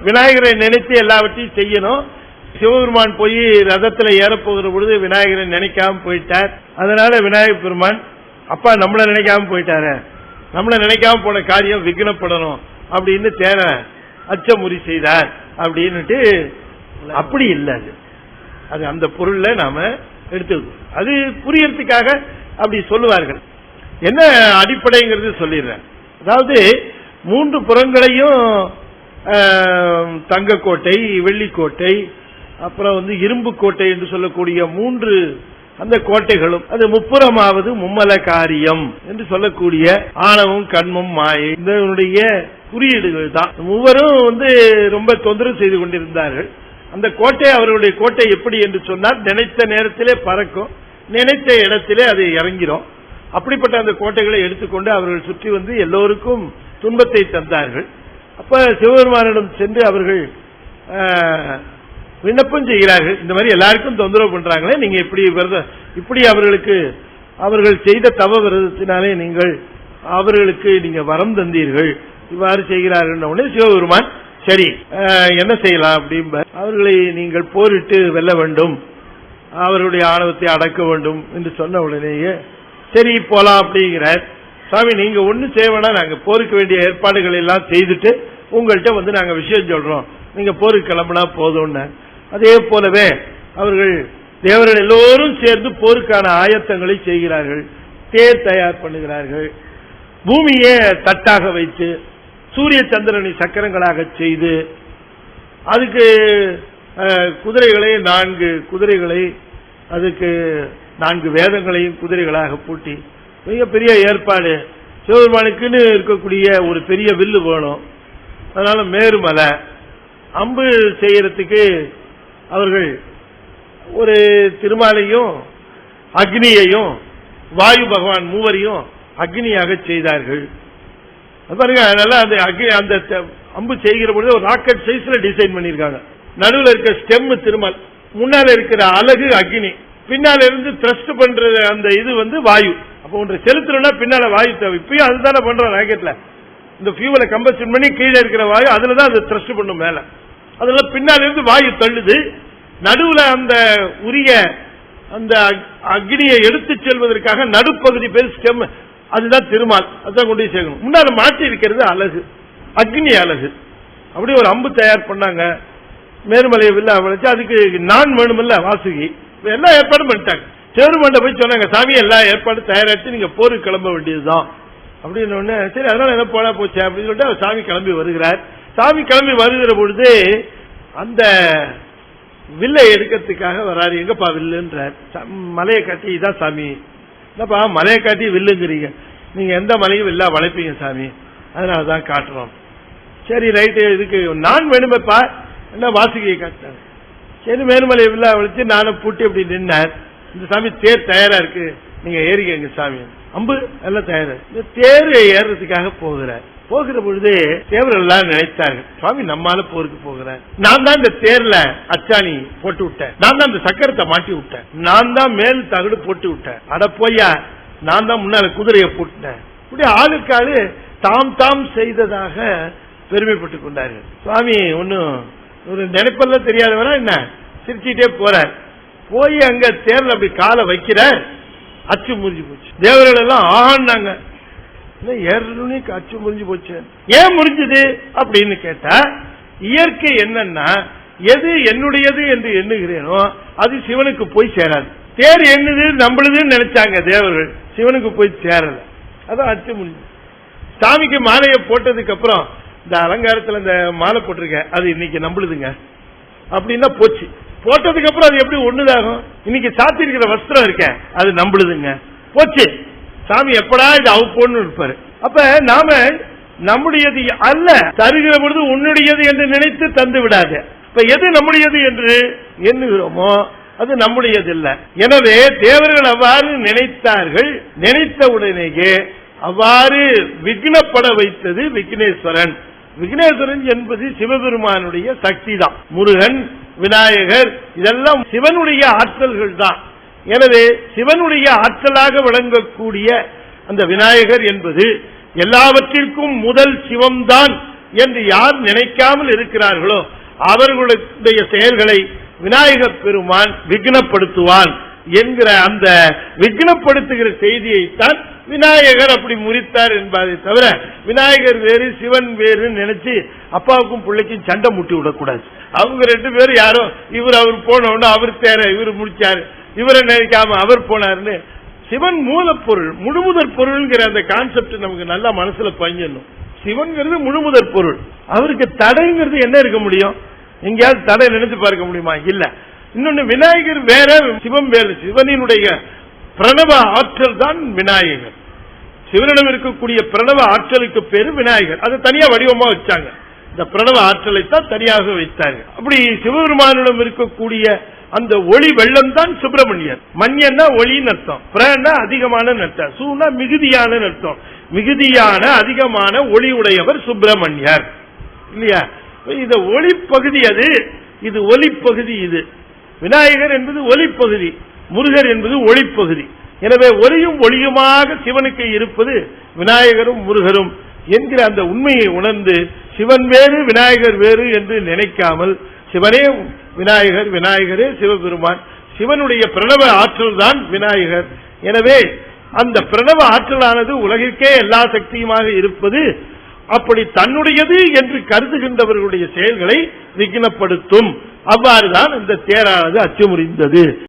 விநாயகரை நினைத்து எல்லாவற்றையும் செய்யணும். சிவபெருமான் போய் ரதத்துல ஏறப்போகிற பொழுது விநாயகரை நினைக்காம போயிட்டார். அதனால விநாயகர் பெருமான் அப்பா நம்மள நினைக்காம போயிட்டாரு, நம்மள நினைக்காம போன காரியம் விக்னப்படணும் அப்படின்னு தேர அச்சமுறி செய்தார் அப்படின்னுட்டு. அப்படி இல்லை, அது அந்த பொருள்ல நாம எடுத்து அது புரியறதுக்காக அப்படி சொல்லுவார்கள். என்ன அடிப்படைங்கிறது சொல்லிடுறேன். அதாவது 3 புறங்களையும் தங்கக்கோட்டை, வெள்ளிக்கோட்டை, அப்புறம் இரும்பு கோட்டை என்று சொல்லக்கூடிய 3 அந்த கோட்டைகளும், அது முப்புறமாவது மும்மல காரியம் என்று சொல்லக்கூடிய ஆணவம், கண்மம், மாயை இதனுடைய குறியீடுகள் தான். மூவரும் ரொம்ப தொந்தரவு செய்து கொண்டிருந்தார்கள். அந்த கோட்டை, அவர்களுடைய கோட்டை எப்படி என்று சொன்னால், நினைத்த நேரத்திலே பறக்கும், நினைத்த இடத்திலே அது இறங்கிடும். அப்படிப்பட்ட அந்த கோட்டைகளை எடுத்துக்கொண்டு அவர்கள் சுற்றி எல்லோருக்கும் துன்பத்தை தந்தார்கள். அப்ப சிவபெருமானிடம் சென்று அவர்கள் விண்ணப்பம் செய்கிறார்கள். இந்த மாதிரி எல்லாருக்கும் தொந்தரவு பண்றாங்களே, நீங்க இப்படி அவர்கள் செய்த தவ விரதத்தினாலே நீங்கள் அவர்களுக்கு நீங்க வரம் தந்தீர்கள், இவ்வாறு செய்கிறார்கள். உடனே சிவபெருமான் சரி என்ன செய்யலாம் அப்படிம்ப, அவர்களை நீங்கள் போரிட்டு வெல்ல வேண்டும், அவர்களுடைய ஆணவத்தை அடக்க வேண்டும் என்று சொன்ன உடனேயே சரி போலாம் அப்படிங்கிறார். சாமி நீங்க ஒன்னும் செய்ய வேணாம், நாங்க போருக்கு வேண்டிய ஏற்பாடுகள் எல்லாம் செய்துட்டு உங்கள்கிட்ட நாங்க விஷயம் சொல்றோம், நீங்க போருக்கு கிளம்பினா போதும்னு. அதே போலவே அவர்கள் தேவர்கள் எல்லோரும் சேர்ந்து போருக்கான ஆயத்தங்களை செய்கிறார்கள். தேர் தயார் பண்ணுகிறார்கள், பூமியை தட்டாக வைத்து சூரிய சந்திரனை சக்கரங்களாக செய்து, அதுக்கு குதிரைகளை 4 குதிரைகளை, அதுக்கு 4 வேதங்களையும் குதிரைகளாக பூட்டி மிகப்பெரிய ஏற்பாடு. சிவபெருமானுக்குன்னு இருக்கக்கூடிய ஒரு பெரிய வில்லு வேணும், அதனால மேருமலை அம்பு செய்யறதுக்கு அவர்கள் ஒரு திருமாலையும் அக்னியையும் வாயு பகவான் மூவரையும் அக்னியாக செய்தார்கள். பாருங்க, அதனால அந்த அம்பு செய்கிற பொழுது ஒரு ராக்கெட் சைஸ்ல டிசைன் பண்ணிருக்காங்க. நடுவில் இருக்க ஸ்டெம் திருமால், முன்னால இருக்கிற அலகு அக்னி, பின்னால இருந்து த்ரஸ்ட் பண்ற அந்த இது வாயு. அப்ப ஒன்று செலுத்தணும்னா பின்னால வாயு தேவை. இப்பயும் அதுதானே பண்றோம் ராக்கெட்ல. இந்த ஃபியூவலை கம்பஷன் பண்ணி கீழே இருக்கிற வாயு அதுலதான் அது த்ரஸ்ட் பண்ணும் மேல, அதெல்லாம் பின்னால இருந்து வாயு தள்ளுது. நடுவுல அந்த உரிய அந்த அக்னியை எடுத்து செல்வதற்காக நடுப்பகுதி பேர் ஸ்டெம், அதுதான் திருமால், அதுதான் கொண்டு சேர்க்கணும். முன்னால மாற்றி இருக்கிறது அழகு, அக்னி அழகு. அப்படி ஒரு அம்பு தயார் பண்ணாங்க. மேருமலையை வில்ல வளைச்சு அதுக்கு நான் வேணுமில்ல வாசுகி, எல்லா ஏற்பாடும் பண்ணிட்டாங்க. சேருமண்ட போய் சொன்னாங்க, சாமி எல்லா ஏற்பாடு தயாராச்சு, நீங்க போருக்கு கிளம்ப வேண்டியதுதான் அப்படின்னு ஒண்ணு. சரி அதனால என்ன போனா போச்சு அப்படின்னு சொல்லிட்டு சாமி கிளம்பி வருகிறார். சாமி கிளம்பி வருகிற பொழுது அந்த வில்லை எடுக்கிறதுக்காக வராரு. எங்கப்பா வில்லுன்றார். மலையை காட்டி, இதான் சாமி. என்னப்பா மலையை காட்டி வில்லுங்கிறீங்க, நீங்க எந்த மலையும் வில்லா வளைப்பீங்க சாமி, அதனாலதான் காட்டுறோம். சரி ரைட்டு, இதுக்கு நான் வேணுமேப்பா என்ன வாசுகியை காட்டினாங்க. சரி மேலுமலையை வில்லா வளைச்சு நானும் பூட்டி அப்படி நின்னார். இந்த சாமி தேர் தயாரா இருக்கு, நீங்க ஏறிக்கங்க சாமி. அம்பு எல்லாம் தயாரா. இந்த தேர் ஏறதுக்காக போகிற பொழுது தேவர்கள் எல்லாம் நினைத்தார்கள், சுவாமி நம்மால போருக்கு போகிறார், நான் தான் இந்த தேர்ல அச்சாணி போட்டு விட்டேன், நான் தான் இந்த சக்கரத்தை மாட்டி விட்டேன், நான் தான் மேல் தகடு போட்டு விட்டேன், அட போய்யா நான் தான் முன்னால குதிரையை போட்டேன். இப்படி ஆளுக்கு ஆளு தாம் செய்ததாக பெருமைப்பட்டுக் கொண்டார்கள். சுவாமி ஒன்னும் ஒரு நினைப்பெல்லாம் தெரியாதவரா என்ன, சிரிச்சுட்டே போறார். போய் அங்க தேர்ல அப்படி காலை வைக்கிற, அச்சு முறிஞ்சு போச்சு. தேவர்கள் எல்லாம் ஆனாங்க, ஏறனே அச்சு முறிஞ்சு போச்சு. ஏன் முறிஞ்சது அப்படின்னு கேட்டா, இயற்கை என்னன்னா எது என்னுடையது என்று எண்ணுகிறேனோ அது சிவனுக்கு போய் சேராது. தேர் என்னது நம்மளுதுன்னு நினைச்சாங்க தேவர்கள், சிவனுக்கு போய் சேரல, அதான் அச்சு முறிஞ்சு. சாமிக்கு மாலையை போட்டதுக்கு அப்புறம் இந்த அலங்காரத்துல இந்த மாலை போட்டிருக்க அது இன்னைக்கு நம்மளுதுங்க அப்படின்னா போச்சு. போட்டதுக்கு அப்புறம் அது எப்படி ஒண்ணுதாகும்? இன்னைக்கு சாத்தி இருக்கிற வஸ்திரம் இருக்க அது நம்மளுதுங்க, போச்சு. சாமி எப்படா இது அவுப்போன்னு இருப்பாரு. அப்ப நாம நம்முடையது அல்ல, தருகிற பொழுது உன்னுடையது என்று நினைத்து தந்து விடாது. இப்ப எது நம்முடையது என்று எண்ணுகிறோமோ அது நம்முடையது இல்ல. எனவே தேவர்கள் அவ்வாறு நினைத்தார்கள். நினைத்த உடனேயே அவ்வாறு விக்னப்பட வைத்தது விக்னேஸ்வரன். விக்னேஸ்வரன் என்பது சிவபெருமானுடைய சக்தி தான். முருகன், விநாயகர் இதெல்லாம் சிவனுடைய ஆற்றல்கள் தான். எனவே சிவனுடைய ஆற்றலாக விளங்கக்கூடிய அந்த விநாயகர் என்பது எல்லாவற்றிற்கும் முதல் சிவம்தான் என்று யார் நினைக்காமல் இருக்கிறார்களோ அவர்களுடைய செயல்களை விநாயகப் பெருமான் விக்னப்படுத்துவான் என்கிற அந்த விக்னப்படுத்துகிற செய்தியைத்தான் விநாயகர் அப்படி முறித்தார் என்பதை தவிர விநாயகர் வேறு சிவன் வேறு நினைச்சு அப்பாவுக்கும் பிள்ளைக்கும் சண்டை முட்டி விடக்கூடாது. அவங்க ரெண்டு பேரும் யாரோ இவர் அவர் போன அவர் தேர இவர் முடிச்சாரு, இவரை நினைக்காம அவர் போனாருன்னு சிவன் மூலப்பொருள் முழுமுதற் பொருள்ங்கிற அந்த கான்செப்ட் நமக்கு நல்லா மனசுல பதிஞ்சிடணும். சிவன்கிறது முழுமுதற் பொருள், அவருக்கு தடைங்கிறது என்ன இருக்க முடியும்? எங்கேயாவது தடை நினைச்சு பார்க்க முடியுமா? இல்ல. இன்னொன்னு விநாயகர் வேற சிவம் வேறு. சிவனினுடைய பிரணவ ஆற்றல் தான் விநாயகர். சிவனிடம் இருக்கக்கூடிய பிரணவ ஆற்றலுக்கு பேரு விநாயகர். அது தனியா வடிவமா வச்சாங்க. இந்த பிரணவ ஆற்றலை தான் தனியாக வைத்தாங்க. அப்படி சிவபெருமானிடம் இருக்கக்கூடிய அந்த ஒளி வெள்ளம் தான் சுப்பிரமணியர். மன்யன்னா ஒளின்னு அர்த்தம், பிரன்னா அதிகமான அர்த்தம், சூனா மிகுதியான அர்த்தம். மிகுதியான அதிகமான ஒளி உடையவர் சுப்பிரமணியர் இல்லையா? இது ஒளி பகுதி, அது இது ஒளி பகுதி. இது விநாயகர் என்பது ஒளி பகுதி, முருகர் என்பது ஒளிப்பகுதி. எனவே ஒளியும் ஒளியுமாக சிவனுக்கு இருப்பது விநாயகரும் முருகரும் என்கிற அந்த உண்மையை உணர்ந்து சிவன் வேறு விநாயகர் வேறு என்று நினைக்காமல் சிவனே விநாயகர், விநாயகரே சிவபெருமான், சிவனுடைய பிரணவ ஆற்றல் தான் விநாயகர். எனவே அந்த பிரணவ ஆற்றலானது உலகிற்கே எல்லா சக்தியுமாக இருப்பது அப்படி தன்னுடையது என்று கருதுகின்றவர்களுடைய செயல்களை விக்னப்படுத்தும். அவ்வாறுதான் இந்த தேரானது அச்சுமுறிந்தது.